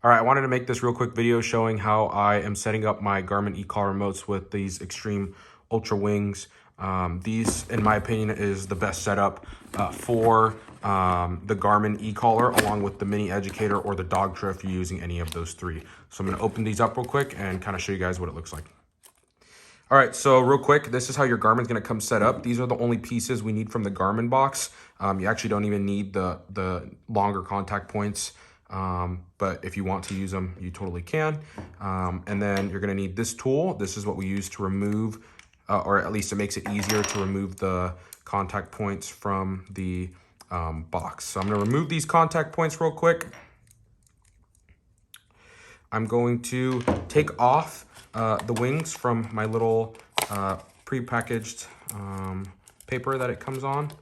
All right, I wanted to make this real quick video showing how I am setting up my Garmin ECOLLAR remotes with these Extreme Ultra Wings. These, in my opinion, is the best setup for the Garmin ECOLLAR, along with the Mini Educator or the Dogtra if you're using any of those three. So I'm going to open these up real quick and kind of show you guys what it looks like. All right, so real quick, this is how your Garmin's gonna come set up. These are the only pieces we need from the Garmin box. You actually don't even need the longer contact points, but if you want to use them, you totally can. And then you're gonna need this tool. This is what we use to remove, or at least it makes it easier to remove the contact points from the box. So I'm gonna remove these contact points real quick. I'm going to take off the wings from my little pre-packaged paper that it comes on.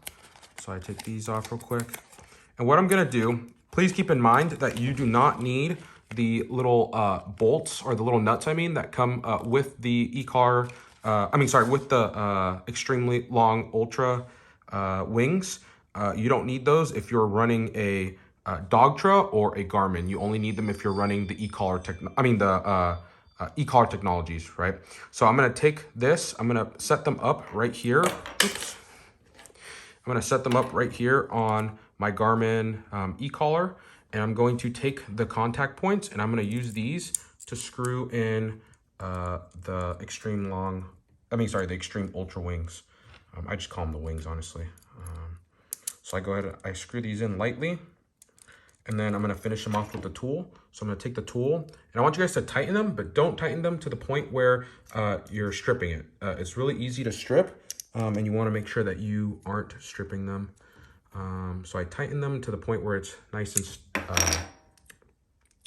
So I take these off real quick. And what I'm gonna do, please keep in mind that you do not need the little bolts, or the little nuts, that come with the ECOLLAR, with the extremely long Ultra wings. You don't need those if you're running a Dogtra or a Garmin. You only need them if you're running the ECOLLAR ECOLLAR technologies, right? So I'm gonna take this, I'm gonna set them up right here. Oops. I'm gonna set them up right here on my Garmin ECOLLAR, and I'm going to take the contact points and I'm gonna use these to screw in the Extreme Ultra Wings. I just call them the wings, honestly. So I go ahead, I screw these in lightly, and then I'm gonna finish them off with the tool. So I'm gonna take the tool, and I want you guys to tighten them, but don't tighten them to the point where you're stripping it. It's really easy to strip, and you wanna make sure that you aren't stripping them. So I tighten them to the point where it's nice and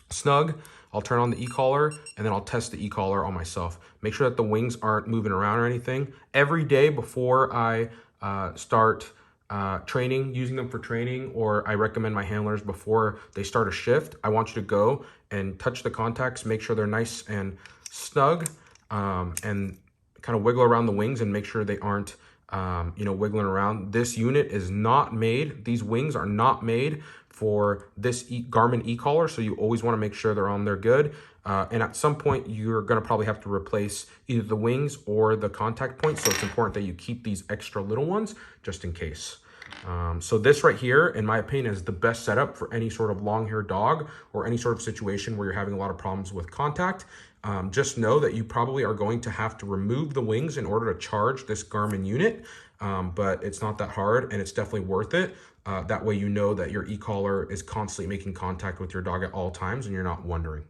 snug. I'll turn on the ECOLLAR, and then I'll test the ECOLLAR on myself. Make sure that the wings aren't moving around or anything. Every day before I start training, using them for training, or I recommend my handlers before they start a shift, I want you to go and touch the contacts, make sure they're nice and snug, and kind of wiggle around the wings and make sure they aren't wiggling around. This unit is not made, these wings are not made for this Garmin ECOLLAR, so you always want to make sure they're on there good. And at some point, you're going to probably have to replace either the wings or the contact points, so it's important that you keep these extra little ones just in case. So this right here, in my opinion, is the best setup for any sort of long-haired dog or any sort of situation where you're having a lot of problems with contact. Just know that you probably are going to have to remove the wings in order to charge this Garmin unit, but it's not that hard and it's definitely worth it. That way you know that your ECOLLAR is constantly making contact with your dog at all times and you're not wondering.